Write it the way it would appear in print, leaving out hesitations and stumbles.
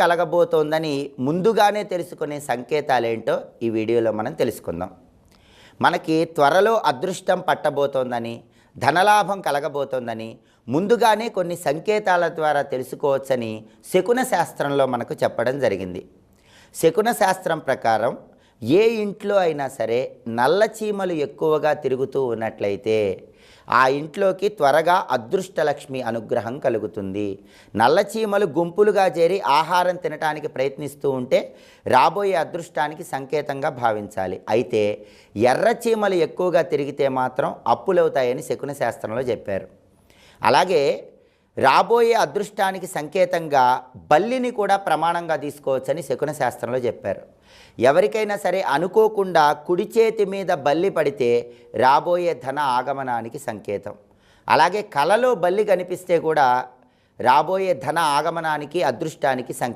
కలగబోతోందని ముందుగానే తెలుసుకునే సంకేతాలేంటో ఈ వీడియోలో మనం తెలుసుకుందాం. మనకి త్వరలో అదృష్టం పట్టబోతోందని, ధనలాభం కలగబోతోందని ముందుగానే కొన్ని సంకేతాల ద్వారా తెలుసుకోవచ్చని శకున శాస్త్రంలో మనకు చెప్పడం జరిగింది. శకున శాస్త్రం ప్రకారం ఏ ఇంట్లో అయినా సరే నల్ల చీమలు ఎక్కువగా తిరుగుతూ ఉన్నట్లయితే ఆ ఇంట్లోకి త్వరగా అదృష్టలక్ష్మి అనుగ్రహం కలుగుతుంది. నల్ల చీమలు గుంపులుగా చేరి ఆహారం తినడానికి ప్రయత్నిస్తూ ఉంటే రాబోయే అదృష్టానికి సంకేతంగా భావించాలి. అయితే ఎర్ర చీమలు ఎక్కువగా తిరిగితే మాత్రం అప్పులవుతాయని శకున శాస్త్రంలో చెప్పారు. అలాగే రాబోయే అదృష్టానికి సంకేతంగా బల్లిని కూడా ప్రమాణంగా తీసుకోవచ్చని శకున శాస్త్రంలో చెప్పారు. ఎవరికైనా సరే అనుకోకుండా కుడి చేతి మీద బల్లి పడితే రాబోయే ధన ఆగమనానికి సంకేతం. అలాగే కలలో బల్లి కనిపిస్తే కూడా రాబోయే ధన ఆగమనానికి, అదృష్టానికి సంకేతం.